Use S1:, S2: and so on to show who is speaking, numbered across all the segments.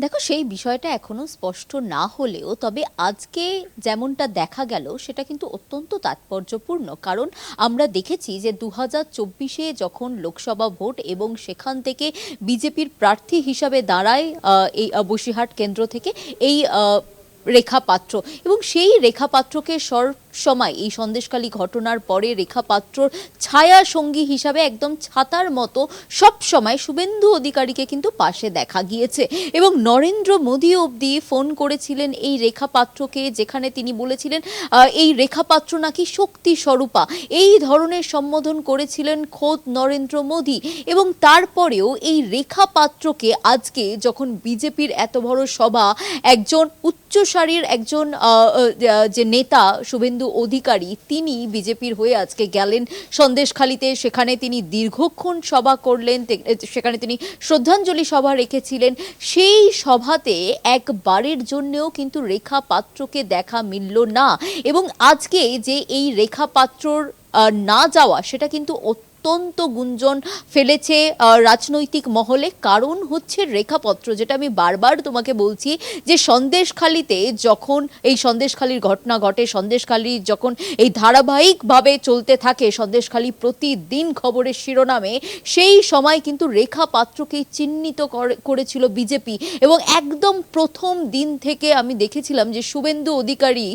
S1: দেখো, সেই বিষয়টা এখনো স্পষ্ট না হলেও তবে আজকে যেমনটা দেখা গেল সেটা কিন্তু অত্যন্ত তাৎপর্যপূর্ণ। কারণ আমরা দেখেছি যে 2024-এ যখন লোকসভা ভোট এবং সেখান থেকে বিজেপির প্রার্থী হিসাবে দাঁড়ায় এই বসিরহাট কেন্দ্র থেকে এই রেখা পাত্র, এবং সেই রেখা পাত্রকে সময় এই সন্দেশখালী ঘটনার পরে রেখা পাত্রর ছায়া সঙ্গী হিসাবে একদম ছাতার মতো সব সময় শুভেন্দু অধিকারীকে কিন্তু পাশে দেখা গিয়েছে। এবং নরেন্দ্র মোদী অবধি ফোন করেছিলেন এই রেখা পাত্রকে, যেখানে তিনি বলেছিলেন এই রেখা পাত্র নাকি শক্তি স্বরূপা, এই ধরনের সম্বোধন করেছিলেন খোদ নরেন্দ্র মোদী। এবং তারপরেও এই রেখা পাত্রকে আজকে যখন বিজেপির এত বড় সভা, একজন উচ্চ সারির একজন যে নেতা শুভেন্দু অধিকারী, তিনি বিজেপির হয়ে আজকে গেলেন সন্দেশখালীতে, সেখানে তিনি দীর্ঘক্ষণ সভা করলেন, সেখানে তিনি শ্রদ্ধাঞ্জলি সভা রেখেছিলেন। সেই সভাতে একবারের জন্যও কিন্তু রেখা পাত্রকে দেখা মিলল না। এবং আজকে যে এই রেখা পাত্রর না যাওয়া, সেটা কিন্তু অত্যন্ত গুঞ্জন ফেলেছে রাজনৈতিক মহলে। কারণ হচ্ছে রেখাপত্র, যেটা আমি বারবার তোমাকে বলছি, যে সন্দেশখালীতে যখন এই সন্দেশখালীর ঘটনা ঘটে, সন্দেশখালী যখন এই ধারাবাহিকভাবে চলতে থাকে, সন্দেশখালী প্রতিদিন খবরের শিরোনামে, সেই সময় কিন্তু রেখা পাত্রকেই চিহ্নিত করেছিল বিজেপি। এবং একদম প্রথম দিন থেকে আমি দেখেছিলাম যে শুভেন্দু অধিকারী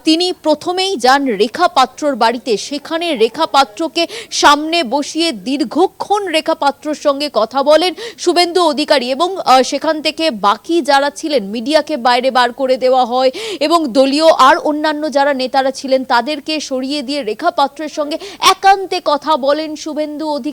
S1: তিনি প্রথমেই যান রেখা পাত্রর বাড়িতে, সেখানে রেখা পাত্রকে সামনে বসিয়ে দীর্ঘক্ষণ রেখা পাত্রর সঙ্গে কথা বলেন শুভেন্দু অধিকারী। এবং সেখান থেকে বাকি যারা ছিলেন মিডিয়াকে বাইরে বার করে দেওয়া হয়, এবং দলীয় আর অন্যান্য যারা নেতারা ছিলেন তাদেরকে সরিয়ে দিয়ে রেখা পাত্রের সঙ্গে একান্তে কথা বলেন শুভেন্দু অধিকারী।